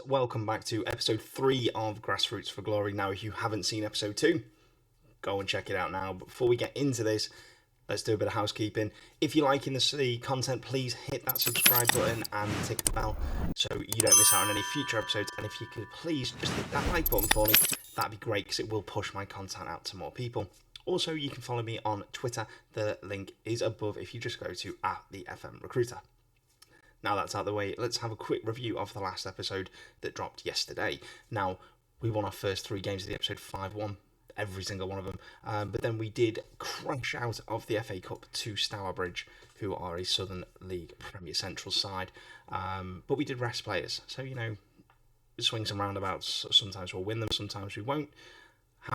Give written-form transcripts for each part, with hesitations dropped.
Welcome back to episode 3 of Grassroots for Glory. Now, if you haven't seen episode 2, go and check it out now. But before we get into this, let's do a bit of housekeeping. If you're liking the content, please hit that subscribe button and tick the bell so you don't miss out on any future episodes. And if you could please just hit that like button for me, that'd be great because it will push my content out to more people. Also, you can follow me on Twitter. The link is above if you just go to @thefmrecruiter. Now that's out of the way, let's have a quick review of the last episode that dropped yesterday. Now, we won our first 3 games of the episode 5-1, every single one of them. But then we did crash out of the FA Cup to Stourbridge, who are a Southern League Premier Central side. But we did rest players, so, swings and roundabouts. Sometimes we'll win them, sometimes we won't.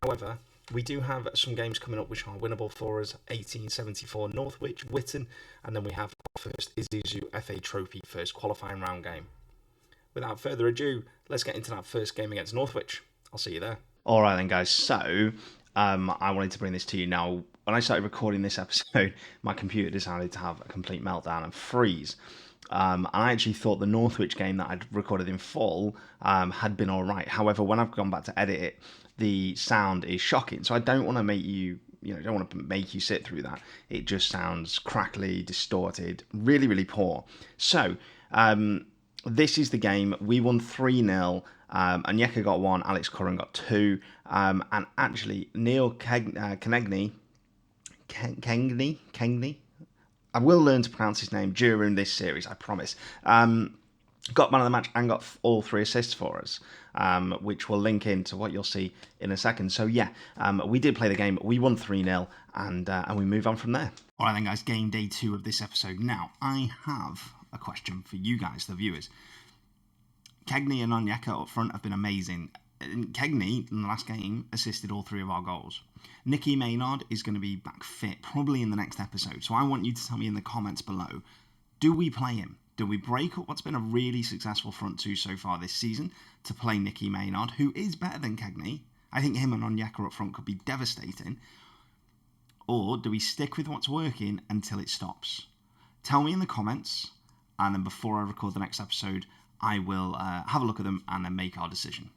However, we do have some games coming up which are winnable for us. 1874 Northwich, Witton, and then we have our first Isuzu FA Trophy first qualifying round game. Without further ado, let's get into that first game against Northwich. I'll see you there. All right then, guys. So, I wanted to bring this to you now. When I started recording this episode, my computer decided to have a complete meltdown and freeze. I actually thought the Northwich game that I'd recorded in full had been all right. However, when I've gone back to edit it, the sound is shocking. So I don't want to make you, don't want to make you sit through that. It just sounds crackly, distorted, really, really poor. So this is the game. We won 3-0. Onyeka got 1, Alex Curran got 2. And actually, Neil Kenegny, I will learn to pronounce his name during this series, I promise. Got man of the match and got all 3 assists for us, which will link into what you'll see in a second. So yeah, we did play the game. We won 3-0, and we move on from there. All right then, guys, game day 2 of this episode. Now, I have a question for you guys, the viewers. Kegney and Onyeka up front have been amazing. Kegney, in the last game, assisted all 3 of our goals. Nicky Maynard is going to be back fit, probably in the next episode. So I want you to tell me in the comments below, do we play him? Do we break up what's been a really successful front 2 so far this season to play Nicky Maynard, who is better than Kegney? I think him and Onyeka up front could be devastating. Or do we stick with what's working until it stops? Tell me in the comments, and then before I record the next episode, I will have a look at them and then make our decision.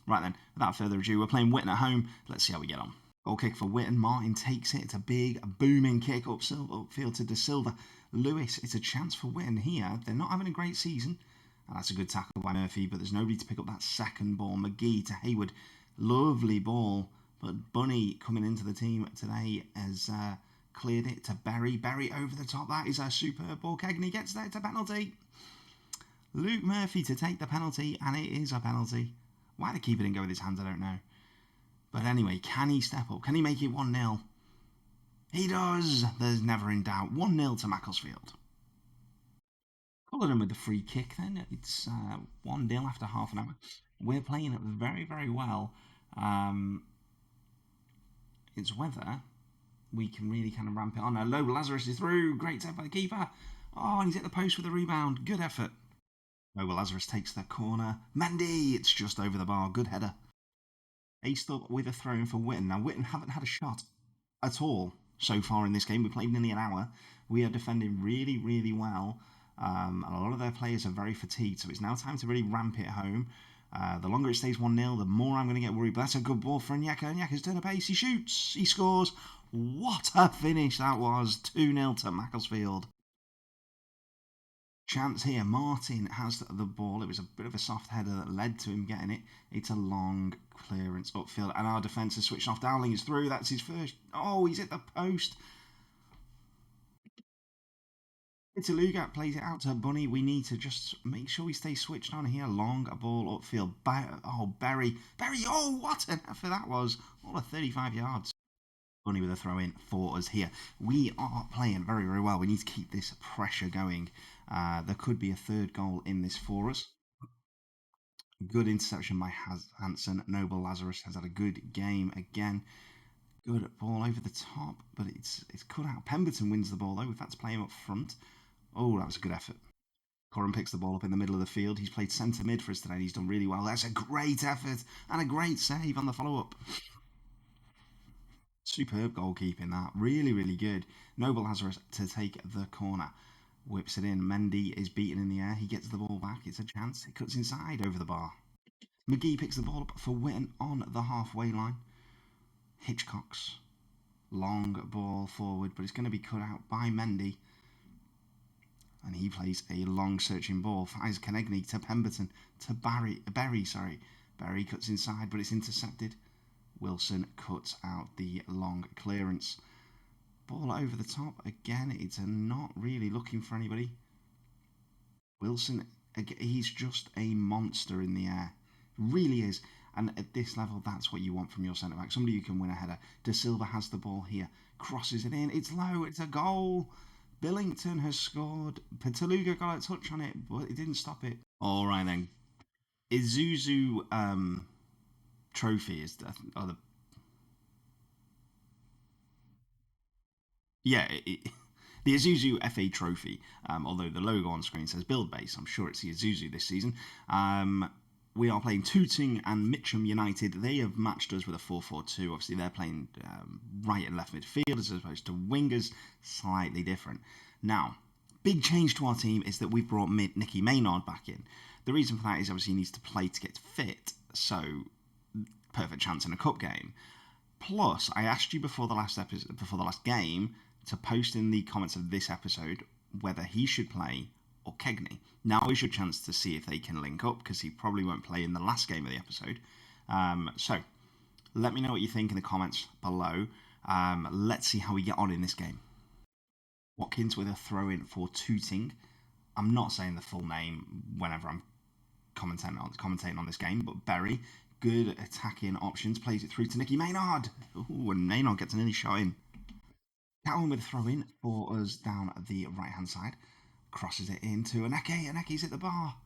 Right then, without further ado, we're playing Witton at home. Let's see how we get on. Goal kick for Witton. Martin takes it. It's a big, booming kick upfield to De Silva. Lewis, it's a chance for Witton here. They're not having a great season. And that's a good tackle by Murphy, but there's nobody to pick up that second ball. McGee to Hayward. Lovely ball. But Bunny, coming into the team today, has cleared it to Berry. Berry over the top. That is a superb ball. Kegney gets there. It's a penalty. Luke Murphy to take the penalty, and it is a penalty. Why the keeper didn't go with his hands, I don't know. But anyway, can he step up? Can he make it 1-0? He does. There's never in doubt. 1-0 to Macclesfield. Followed him with the free kick then. It's 1-0 after half an hour. We're playing it very, very well. It's whether we can really kind of ramp it on. Low Lazarus is through. Great save by the keeper. Oh, and he's hit the post with a rebound. Good effort. Low Lazarus takes the corner. Mendy, it's just over the bar. Good header. Aced up with a throw in for Witton. Now, Witton haven't had a shot at all so far in this game. We played nearly an hour. We are defending really, really well. And a lot of their players are very fatigued, so it's now time to really ramp it home. The longer it stays 1-0, the more I'm going to get worried. But that's a good ball for Onyeka. Onyeka's turned a pace. He shoots. He scores. What a finish that was. 2-0 to Macclesfield. Chance here. Martin has the ball. It was a bit of a soft header that led to him getting it. It's a long clearance upfield, and our defence has switched off. Dowling is through. That's his first. Oh, he's hit the post. Italuga plays it out to Bunny. We need to just make sure we stay switched on here. Long ball upfield. Berry. Oh, what an effort that was. All of 35 yards. Bunny with a throw in for us here. We are playing very, very well. We need to keep this pressure going. There could be a third goal in this for us. Good interception by Hansen. Noble Lazarus has had a good game again. Good ball over the top, but it's cut out. Pemberton wins the ball though. We've had to play him up front. Oh, that was a good effort. Curran picks the ball up in the middle of the field. He's played centre mid for us today. He's done really well. That's a great effort and a great save on the follow-up. Superb goalkeeping that. Really, really good. Noble Lazarus to take the corner. Whips it in. Mendy is beaten in the air. He gets the ball back. It's a chance. It cuts inside over the bar. McGee picks the ball up for Witton on the halfway line. Hitchcock's long ball forward, but it's going to be cut out by Mendy. And he plays a long searching ball. Fires Konechny to Pemberton to Berry. Berry cuts inside, but it's intercepted. Wilson cuts out the long clearance. Ball over the top. Again, it's not really looking for anybody. Wilson, he's just a monster in the air. Really is. And at this level, that's what you want from your centre-back. Somebody who can win a header. De Silva has the ball here. Crosses it in. It's low. It's a goal. Billington has scored. Petaluga got a touch on it, but it didn't stop it. All right, then. Isuzu trophy is the the Isuzu FA Trophy, although the logo on screen says Build Base, I'm sure it's the Isuzu this season. We are playing Tooting and Mitcham United. They have matched us with a 4-4-2. Obviously, they're playing right and left midfield as opposed to wingers, slightly different. Now, big change to our team is that we've brought Nicky Maynard back in. The reason for that is obviously he needs to play to get fit, so perfect chance in a cup game. Plus, I asked you before the last game to post in the comments of this episode whether he should play or Kegney. Now is your chance to see if they can link up, because he probably won't play in the last game of the episode. So, let me know what you think in the comments below. Let's see how we get on in this game. Watkins with a throw-in for Tooting. I'm not saying the full name whenever I'm commentating on this game, but Berry, good attacking options, plays it through to Nicky Maynard. Ooh, and Maynard gets an early shot in. Cowan with a throw-in for us down the right-hand side. Crosses it into Aneke. Aneke's at the bar.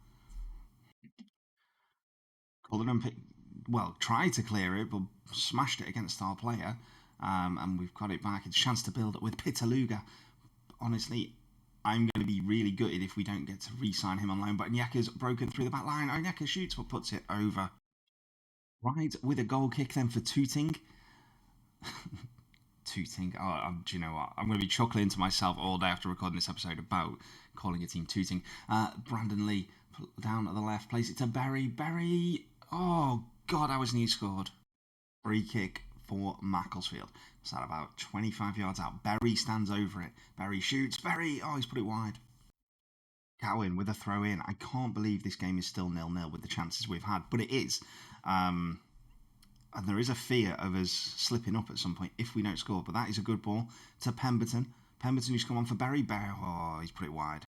Cullinan tried to clear it, but smashed it against our player. And we've got it back. It's a chance to build up with Petaluga. Honestly, I'm going to be really gutted if we don't get to re-sign him on loan. But Onyeka's broken through the back line. Onyeka shoots but puts it over. Right, with a goal kick then for Tooting. Tooting. Do you know what? I'm going to be chuckling to myself all day after recording this episode about calling a team Tooting. Brandon Lee down at the left, plays it to Berry. Berry. Oh, God, I was near scored. Free kick for Macclesfield. It's at about 25 yards out. Berry stands over it. Berry shoots. Berry. Oh, he's put it wide. Cowan with a throw in. I can't believe this game is still 0-0 with the chances we've had, but it is. And there is a fear of us slipping up at some point if we don't score. But that is a good ball to Pemberton. Pemberton who's come on for Berry. Oh, he's put it wide.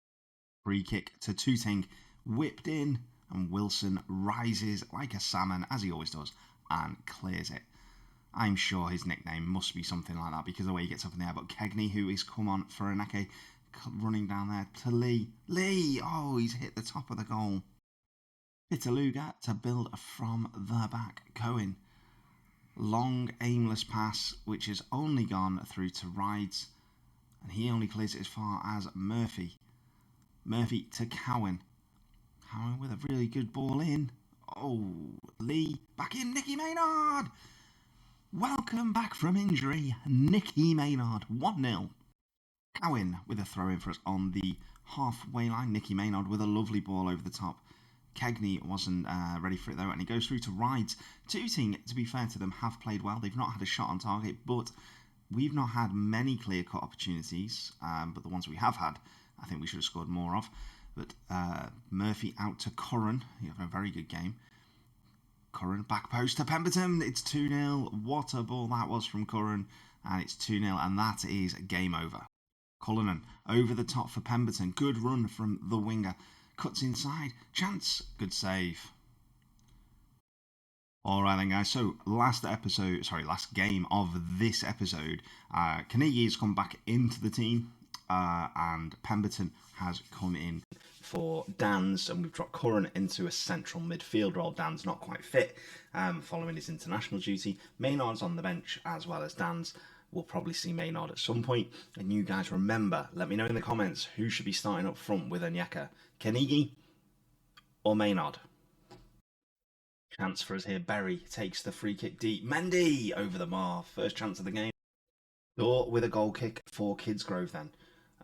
Free kick to Tooting. Whipped in. And Wilson rises like a salmon, as he always does, and clears it. I'm sure his nickname must be something like that because of the way he gets up in the air. But Kegney, who is come on for Aneke, running down there to Lee. Lee! Oh, he's hit the top of the goal. Petaluga to build from the back. Cohen. Long, aimless pass, which has only gone through to Rides. And he only clears it as far as Murphy. Murphy to Cowan. Cowan with a really good ball in. Oh, Lee. Back in, Nicky Maynard! Welcome back from injury, Nicky Maynard. 1-0. Cowan with a throw in for us on the halfway line. Nicky Maynard with a lovely ball over the top. Kegney wasn't ready for it though, and he goes through to Rides. Tooting, to be fair to them, have played well. They've not had a shot on target, but we've not had many clear-cut opportunities. But the ones we have had, I think we should have scored more of. But Murphy out to Curran. He had a very good game. Curran back post to Pemberton. It's 2-0. What a ball that was from Curran. And it's 2-0, and that is game over. Cullinan over the top for Pemberton. Good run from the winger. Cuts inside. Chance. Good save. Alright then guys, so last game of this episode, Carnegie has come back into the team, and Pemberton has come in for Dan's, and we've dropped Curran into a central midfield role. Dan's not quite fit following his international duty. Maynard's on the bench as well as Dan's. We'll probably see Maynard at some point. And you guys remember, let me know in the comments who should be starting up front with Onyeka. Carnegie or Maynard? Chance for us here. Berry takes the free kick deep. Mendy over the bar. First chance of the game. Or with a goal kick for Kidsgrove then.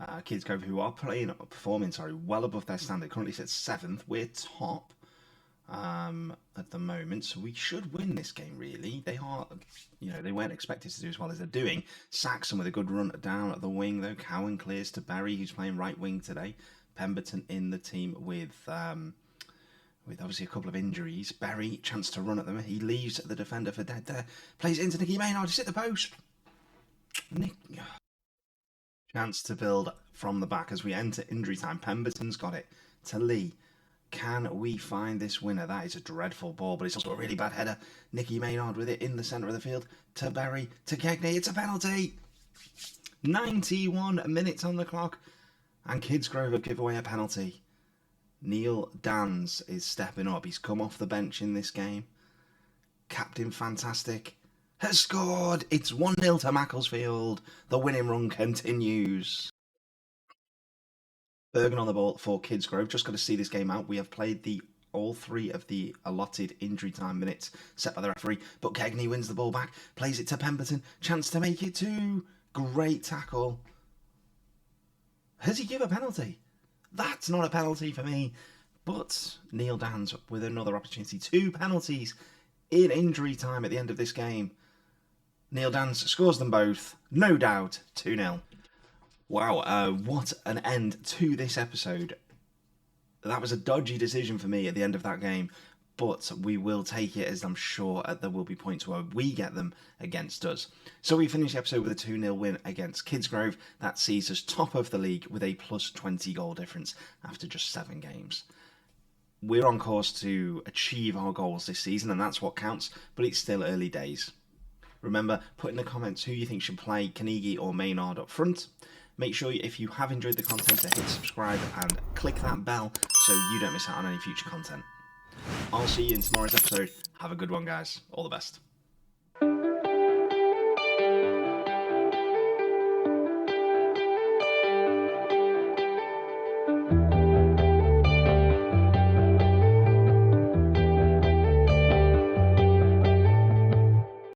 Kidsgrove, who are performing well above their standard, currently sits 7th. We're top at the moment, so we should win this game, really. They are, they weren't expected to do as well as they're doing. Saxon with a good run down at the wing, though. Cowan clears to Berry, who's playing right wing today. Pemberton in the team with obviously a couple of injuries. Berry, chance to run at them. He leaves the defender for dead there. Plays it into Nicky Maynard. He's hit the post. Chance to build from the back as we enter injury time. Pemberton's got it to Lee. Can we find this winner? That is a dreadful ball, but it's also a really bad header. Nicky Maynard with it in the centre of the field. To Berry, to Kegney. It's a penalty. 91 minutes on the clock. And Kidsgrove have given away a penalty. Neil Dans is stepping up. He's come off the bench in this game. Captain Fantastic has scored. It's 1-0 to Macclesfield. The winning run continues. Bergen on the ball for Kidsgrove. Just got to see this game out. We have played all 3 of the allotted injury time minutes set by the referee. But Kegney wins the ball back. Plays it to Pemberton. Chance to make it 2. Great tackle. Has he given a penalty? That's not a penalty for me. But Neil Dans with another opportunity. 2 penalties in injury time at the end of this game. Neil Dans scores them both. No doubt. 2-0. Wow, what an end to this episode. That was a dodgy decision for me at the end of that game. But we will take it, as I'm sure there will be points where we get them against us. So we finish the episode with a 2-0 win against Kidsgrove. That sees us top of the league with a plus 20 goal difference after just 7 games. We're on course to achieve our goals this season, and that's what counts, but it's still early days. Remember, put in the comments who you think should play Carnegie or Maynard up front. Make sure if you have enjoyed the content to hit subscribe and click that bell so you don't miss out on any future content. I'll see you in tomorrow's episode. Have a good one, guys. All the best.